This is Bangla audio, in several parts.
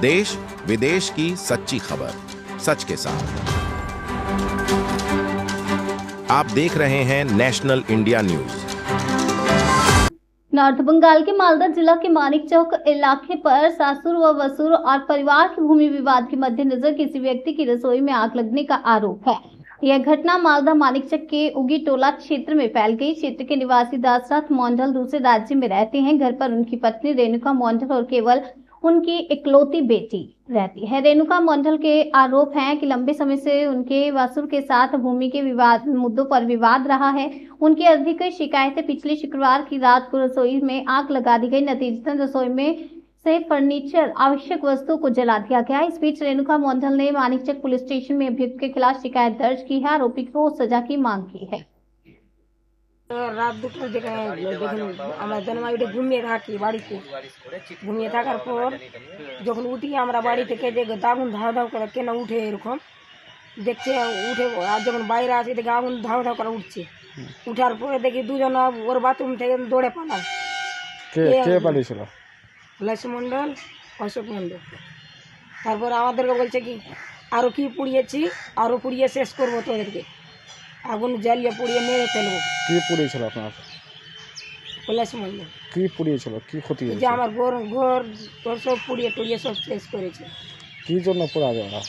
देश विदेश की सच्ची खबर सच के साथ। आप देख रहे हैं national India news. North Bengal के मालदा जिला के मानिक चौक इलाके पर सासुर व वसुर और परिवार के भूमि विवाद के मद्देनजर किसी व्यक्ति की रसोई में आग लगने का आरोप है। यह घटना मालदा मानिकचक के उगी टोला क्षेत्र में फैल गई। क्षेत्र के निवासी दासरथ मंडल दूसरे राज्य में रहते हैं। घर पर उनकी पत्नी रेणुका मंडल और केवल उनकी इकलौती बेटी रहती है। रेणुका मंडल के आरोप हैं कि लंबे समय से उनके वासुर के साथ भूमि के विवाद मुद्दों पर विवाद रहा है। उनकी अधिक शिकायतें पिछले शुक्रवार की रात को रसोई में आग लगा दी गई। नतीजतन रसोई में से फर्नीचर आवश्यक वस्तुओं को जला दिया गया। इस बीच रेणुका मंडल ने मानिकचक पुलिस स्टेशन में अभियुक्त के खिलाफ शिकायत दर्ज की है। आरोपी को सजा की मांग की है। রাত দুটোর দিকে দেখুন আমরা জন্মাইটে ঘুমিয়ে থাকি বাড়িতে। ঘুমিয়ে থাকার পর যখন উঠি আমরা বাড়ি থেকে যে আগুন ধাও ধাও করে কেন উঠে এরকম দেখছে উঠে, আর যখন বাইরে আসি দেখি আগুন ধাও ধাও করে উঠছে। উঠার পরে দেখি দুজন ওর বাথরুম থেকে দৌড়ে পালায়। কে পালিয়েছিল? লক্ষ্মী মণ্ডল, অশোক মণ্ডল। তারপরে আমাদেরকে বলছে কি আরও কি পুড়িয়েছি, আরও পুড়িয়ে শেষ করবো তোদেরকে, আগুন জ্বালিয়ে পুড়িয়ে মেরে ফেলবো। কি পুড়িয়েছিল আপনার? পলাশ মন্ডল। কি পুড়িয়েছিল? কি ক্ষতি হয়েছে? যে আমার ঘর তোর সব পুড়িয়ে টুড়িয়ে সব শেষ করেছে। কি জন্য পোড়াবে ওরা?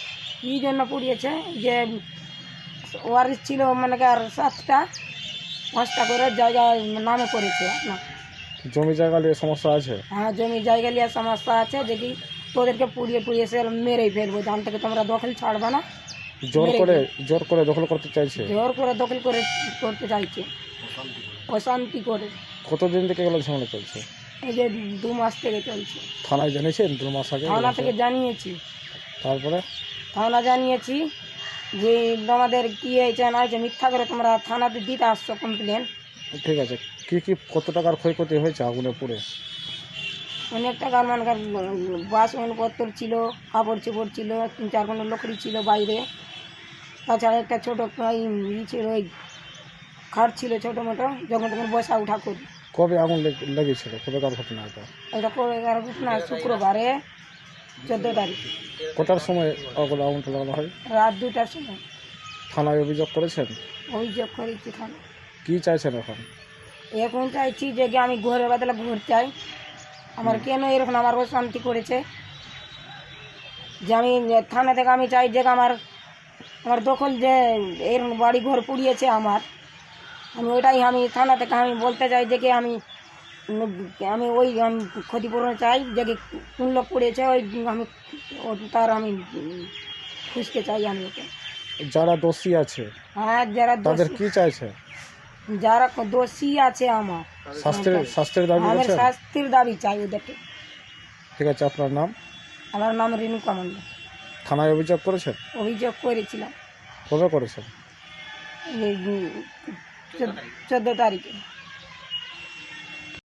কি জন্য পুড়িয়েছে যে ওয়ারিস ছিল মানে কি আর 7টা 5টা করে জায়গা নামে পড়েছে। আপনার জমি জায়গা নিয়ে সমস্যা আছে? হ্যাঁ, জমি জায়গা নিয়ে সমস্যা আছে। যে কি তোদেরকে পুড়িয়ে টুড়িয়ে সে মেরেই ফেলবো, জান থেকে তোমরা দখল ছাড়বে না। জোর করে দখল করতে চাইছে? জোর করে দখল করতে চাইছে, অশান্তি করে। কতদিন থেকে এগুলো ঝামেলা চলছে? এই যে 2 মাস থেকে চলছে। থানায় জানিয়েছেন? 2 মাস আগে থানা থেকে জানিয়েছি। তারপরে থানা জানিয়েছি যে আমাদের কি হয়েছে না হয়েছে মিথ্যা করে তোমরা থানাতে দিতে আসছো কমপ্লেন। ঠিক আছে, কত টাকার ক্ষয়ক্ষতি হয়েছে আগুনে পুড়ে? অনেক টাকার মানকার বাসনপত্র ছিল, কাপড় চোপড় ছিল, 3-4 কোনো লকড়ি ছিল বাইরে। তাছাড়া একটা ছোটো ছিল, ওই খাট ছিল ছোটো মোটো, যখন তখন বসা উঠা করি। কবে আগুন লেগেছিল? কবেকার ঘটনা এটা? এটা কবে ঘটনা? শুক্রবারে 14 তারিখ। কটার সময় আগুনটা লাগানো হয়? রাত 2টার সময়। থানায় অভিযোগ করেছেন? অভিযোগ করেছি থানা। কি চাইছেন এখন? এখন চাইছি যে আমি ঘরের বদলে ঘর চাই। আমার কেন এরকম আমার অশান্তি করেছে যে আমি থানা থেকে আমি চাই যে আমার দখল যে এরকম বাড়ি ঘর পুড়িয়েছে আমি ওইটাই আমি থানা থেকে আমি বলতে চাই যে কি আমি ওই ক্ষতিপূরণ চাই, যে কি কোন লোক পুড়িয়েছে ওই তার আমি খুঁজতে চাই। আমি ওকে যারা দোষী আছে, হ্যাঁ, যারা তাদের কি চাইছে? যারা দোষী আছে আমার শাস্তির দাবি আমার করছেন? শাস্তির দাবি চাই ওদেরকে। ঠিক আছে, আপনার নাম? আমার নাম রেণুকা মণ্ডল। থানায় অভিযোগ করেছেন? অভিযোগ করেছিলাম। কবে করেছেন? এই 14 তারিখে।